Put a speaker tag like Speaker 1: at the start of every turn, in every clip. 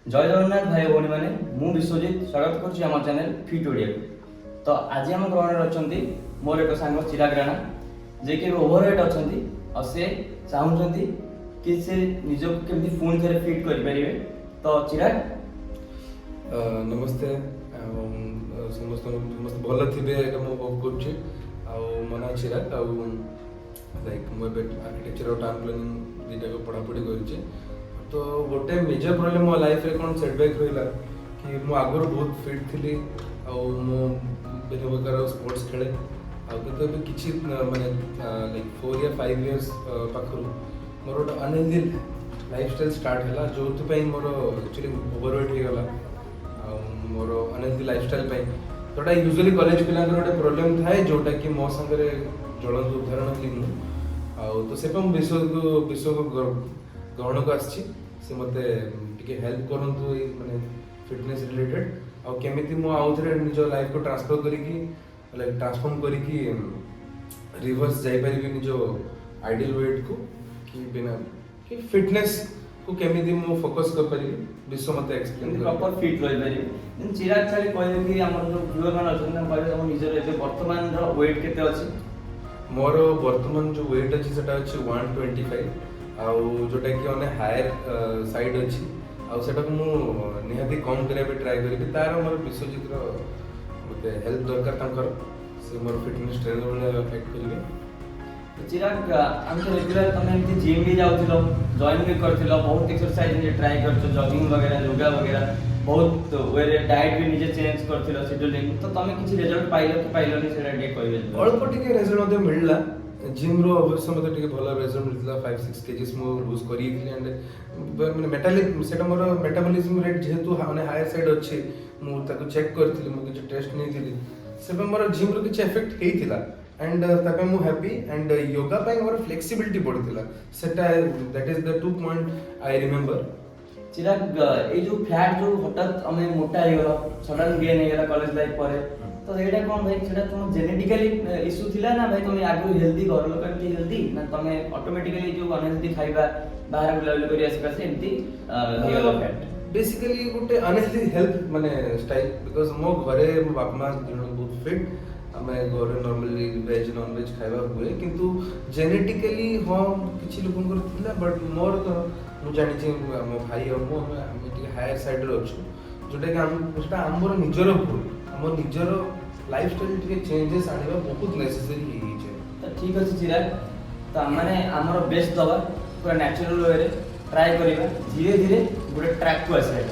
Speaker 1: जय जगन्नाथ भाई भौणी मैंने मु विश्वजित स्वागत करुँच चैनल फिट ओडिया तो आज आम ग्रहण अच्छी मोर एक सांग चिराग राणा जे कि ओभरवेट अच्छी और से चाहते कि से निज केमती पुणी थे फिट करें तो चिराग
Speaker 2: नमस्ते समस्त भल थे होप कर मो ना चिराग लाइक मुझे आर्किटेक्चर और टाउन प्लानिंग दुटा पढ़ापढ़ी कर तो गोटे मेजर प्रोब्लेम मो लाइफ रे कौन सेटबैक रहा कि मु आगुरी बहुत फिट थी विभिन्न प्रकार स्पोर्ट्स खेले आगे किसी माने लाइक 4 या 5 इयर्स पाखर मोर गोटे अनहेल्दी लाइफ स्टाइल स्टार्ट है जो मोर एक्चुअली ओवरवेट हो गला मोर अनहेल्दी लाइफ स्टाइल जोटा यूजुअली कॉलेज पिला गोटे प्रोब्लेम थाए जोटा कि मो संगे ज्वलंत उदाहरण थी मुझे तो से विश्व को ग्रहण को आसी मत हेल्प करंतु माने फिटनेस रिलेटेड आउ केमिति मो आउ थे निज लाइफ को ट्रांसफर करिकी लाइक ट्रांसफॉर्म करिकी रिवर्स जाई परिबी निज आइडियल वेट को कि बिना कि फिटनेस को केमिति मो फोकस कर परिबी विश्व मते एक्सप्लेन
Speaker 1: प्रॉपर फिट रही परिबे चिराग छाड़ी कहले कि हमर जो व्यूअर मान अछन हम कहले हम निजर एते वर्तमान रो वेट केते अछि
Speaker 2: मोर वर्तमान जो वेट अछि सेटा अछि 125 आउ जोटा कि अने हायर साइड अछि आउ सेटा को मु निहाती कम करे पे ट्राई करिबी तार मोर विश्वजित रो मते हेल्प दरकार तांकर से मोर फिटनेस ट्रेनर वाला अफेक्ट करिवे
Speaker 1: चिराग हम तो रेगुलर तुम एमती जिम भी जाउथिलो जॉइन भी करथिलो बहुत एक्सरसाइज जे ट्राई करछो जॉगिंग वगैरह योगा वगैरह बहुत वे डाइट भी निजे चेंज करथिलो शेड्यूलिंग तो तमे किछि रिजल्ट पाइलो कि पाइलो नि सेटा डे कहबे
Speaker 2: अल्प टिके रिजल्ट मते मिलला जिम रो अवश्य मते टिके भलो रिजल्ट मिलला 5-6 केजीस मो लूज करी एंड माने मेटालिक सेटा मोर मेटाबॉलिज्म रेट जेहेतु माने हायर साइड अछि मु ताको चेक करथिली मु किछ टेस्ट नै दिली सेबे मोर जिम रो किछ इफेक्ट हेइथिला एंड तापे मु हैप्पी एंड योगा पे मोर फ्लेक्सिबिलिटी बढ़िथिला सेटा that is the 2 point I remember
Speaker 1: Chirag ए जो फैट जो हठात हमें मोटा हो गला सडन गेन हो गला कॉलेज लाइफ पर तो एटा कोन भाई सेटा तुम जेनेटिकली इशू थिला ना भाई तुम आगु हेल्दी घर लोक एमती हेल्दी ना तुम ऑटोमेटिकली जो अनहेल्दी खाइबा बाहर बुलाबुली करी आसे पासे एमती हो गला फैट
Speaker 2: बेसिकली गुटे अनहेल्दी हेल्थ माने स्टाइल बिकॉज़ मो घरे मो बाप मां जण बहुत फिट हमें घरे नॉर्मली वेज नॉन वेज खाइबा हुए किंतु जेनेटिकली हो किछि लोकन थिला बट मोर तो मु जानि छी मो भाई और मो हम हायर साइड रो छु जोटा कि हम सेटा हमर निजरो भूल हमर निजरो लाइफस्टाइल टिके चेंजेस आनिबा बहुत नेसेसरी ही छै
Speaker 1: तो ठीक अछि चिराग तो माने हमर बेस्ट दवा पूरा नेचुरल वे रे ट्राई करिबा धीरे धीरे गुटे ट्रैक को आसे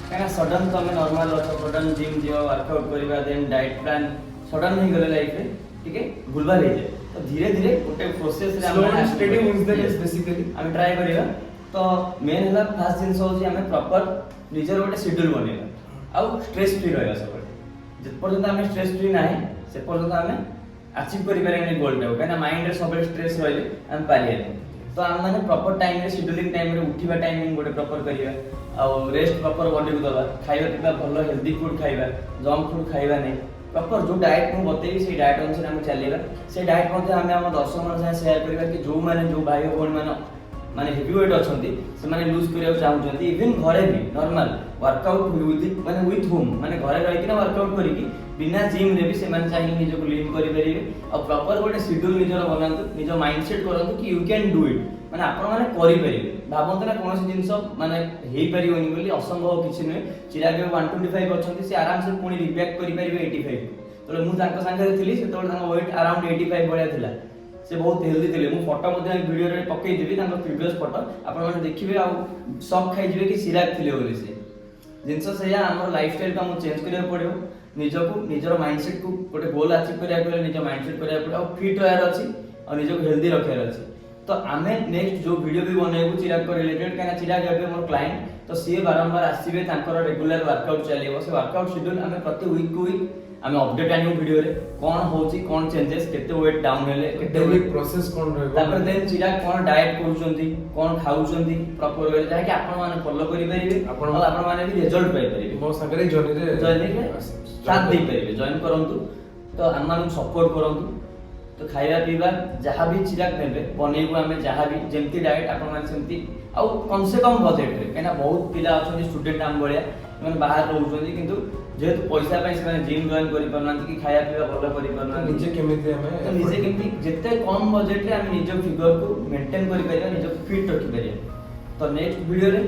Speaker 1: काना सडन तो हमें नॉर्मल अच्छा सडन जिम जियो वर्कआउट करिबा देन डाइट प्लान सडन नहीं गले लाइफ रे ठीक है भूलबा ले जाए तो धीरे धीरे गुटे प्रोसेस रे
Speaker 2: हम steady wins the race basically
Speaker 1: हम ट्राई करिबा तो मेन हला फास्ट जिंस हो जे हमें प्रॉपर निजर गोटे शेड्यूल बनेबा आउ स्ट्रेस फ्री रहबा सब जे पर्यंत हमें स्ट्रेस फ्री नाही से पर्यंत हमें अचीव करि पारे गोल टाउ काना माइंड रे सब स्ट्रेस रहले हम पारिया तो हम माने प्रॉपर टाइम रे शेड्यूलिंग टाइम रे उठिबा टाइमिंग गोटे प्रॉपर करिया आ रेस्ट प्रॉपर बॉडी को दबा खाइबा पिबा भलो हेल्दी फूड खाइबा जंक फूड खाइबा नै प्रॉपर जो डाइट को बतेबी से डाइट अनुसार हम चलेबा से डाइट मध्ये हम हम दर्शक मन से शेयर करबा कि जो माने जो भाई भौणी माने हेवी वेट अछंती से माने लूज करिया चाहउछंती इवन घरे भी नॉर्मल वर्कआउट विथ होम माने घरे रहि कि वर्कआउट करी कि बिना जिम रे भी से माने चाहिए निज को लीन करि परिबे और प्रॉपर गोटे शेड्यूल निजर बनांतु निज माइंडसेट करंतु कि यू कैन डू इट माने आपण माने करि परिबे भाबंत ना कोनोसी जिंस माने हेई परिबोनी बोली असंभव किछि नै चिराग 125 अछंती से आराम से पुनी रिबैक करि परिबे 85 तो मु तांको संगे थिली से तोड़ तांको वेट अराउंड 85 बळिया थिला से बहुत हेल्दी थिले मु फोटो मध्ये वीडियो रे पक्कै देबी तांको प्रीवियस फोटो आपण माने देखिबे आ शॉक खाइ जिवे कि चिराग थिले बोली से जिंस से या हमर लाइफस्टाइल का मु चेंज करिया पड़ियो निजको निजर माइंडसेट को गोटे गोल अचीव करिया पड़ियो निज माइंडसेट करिया पड़ियो और फिट होयार अछि और निजको हेल्दी रखियार अछि तो आमे नेक्स्ट जो वीडियो भी बनेबु चिराग को रिलेटेड काना चिराग एबे मोर क्लाइंट तो सी बारंबार आसीबे तांकर रेगुलर वर्कआउट चलेबो से वर्कआउट शेड्यूल आमे प्रति वीक को वीक आमे अपडेट आनियो वीडियो रे कोन होची कोन चेंजेस केते वेट डाउन हेले केते
Speaker 2: वीक प्रोसेस कोन रहबो
Speaker 1: तापर देन चिराग कोन डाइट करूचंती कोन खाउचंती प्रॉपर वे जाय कि आपण माने फॉलो करि परिबे आपण माने भी रिजल्ट पाइ परिबे
Speaker 2: मो संगरे जर्नी रे
Speaker 1: साथ दे परिबे जॉइन करंतु तो हम मानु सपोर्ट करंतु तो खाଇବା ପିଇବା ଯାହା ବି ଚିରାଗ ନେବେ ବନେଇବୁ ଆମେ ଯାହା ବି ଯେମିତି ଡାଏଟ୍ ଆପଣମାନେ ସେମିତି ଆଉ କମ୍ ସେ କମ୍ ବଜେଟରେ, କାହିଁକିନା ବହୁତ ପିଲା ଅଛନ୍ତି ଷ୍ଟୁଡେଣ୍ଟ ଆମ ଭଳିଆ ସେମାନେ ବାହାରେ ରହୁଛନ୍ତି କିନ୍ତୁ ଯେହେତୁ ପଇସା ପାଇଁ ସେମାନେ ଜିମ୍ ଜଏନ୍ କରିପାରୁନାହାନ୍ତି କି ଖାଇବା ପିଇବା ଭଲ କରିପାରୁନାହାନ୍ତି।
Speaker 2: ନିଜେ କେମିତି ଆମେ
Speaker 1: ତ ନିଜେ କେମିତି ଯେତେ କମ୍ ବଜେଟରେ ଆମେ ନିଜ ଫିଗରକୁ ମେଣ୍ଟେନ୍ କରିପାରିବା, ନିଜକୁ ଫିଟ୍ ରଖିପାରିବା। ତ ନେକ୍ସଟ ଭିଡ଼ିଓରେ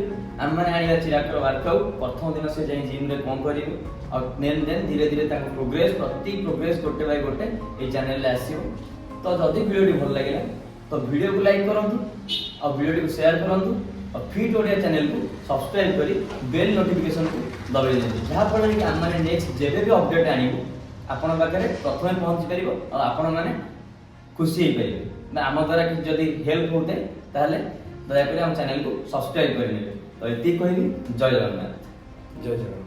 Speaker 1: ଆମମାନେ ଆଣିବା ଚିରାଗର ୱାର୍କଆଉଟ୍, ପ୍ରଥମ ଦିନ ସେ ଯାଇ ଜିମ୍ରେ କ'ଣ କରିବେ ଆଉ ଦେନ୍ ଧୀରେ ଧୀରେ ତାଙ୍କ ପ୍ରୋଗ୍ରେସ୍, ପ୍ରତି ପ୍ରୋଗ୍ରେସ୍ ଗୋଟେ ବାଇ ଗୋଟେ ଏଇ ଚ୍ୟାନେଲରେ ଆସିବ। ତ ଯଦି ଭିଡ଼ିଓଟି ଭଲ ଲାଗିଲା ତ ଭିଡ଼ିଓକୁ ଲାଇକ୍ କରନ୍ତୁ ଆଉ ଭିଡ଼ିଓଟିକୁ ସେୟାର କରନ୍ତୁ ଆଉ ଫିଟ୍ ଓଡ଼ିଆ ଚ୍ୟାନେଲକୁ ସବସ୍କ୍ରାଇବ୍ କରି ବେଲ୍ ନୋଟିଫିକେସନକୁ ଦବାଇ ଦିଅନ୍ତୁ, ଯାହାଫଳରେ କି ଆମମାନେ ନେକ୍ସଟ ଯେବେ ବି ଅପଡ଼େଟ୍ ଆଣିବୁ ଆପଣଙ୍କ ପାଖରେ ପ୍ରଥମେ ପହଞ୍ଚି ପାରିବ ଆଉ ଆପଣମାନେ ଖୁସି ହେଇପାରିବେ। ଆମ ଦ୍ୱାରା କିଛି ଯଦି ହେଲ୍ପ ହେଉଥାଏ ତାହେଲେ ଦୟାକରି ଆମ ଚ୍ୟାନେଲକୁ ସବସ୍କ୍ରାଇବ୍ କରିନେବେ। ତ ଏତିକି କହିବି, ଜୟ ଜଗନ୍ନାଥ।
Speaker 2: ଜୟ ଜଗନ୍ନାଥ।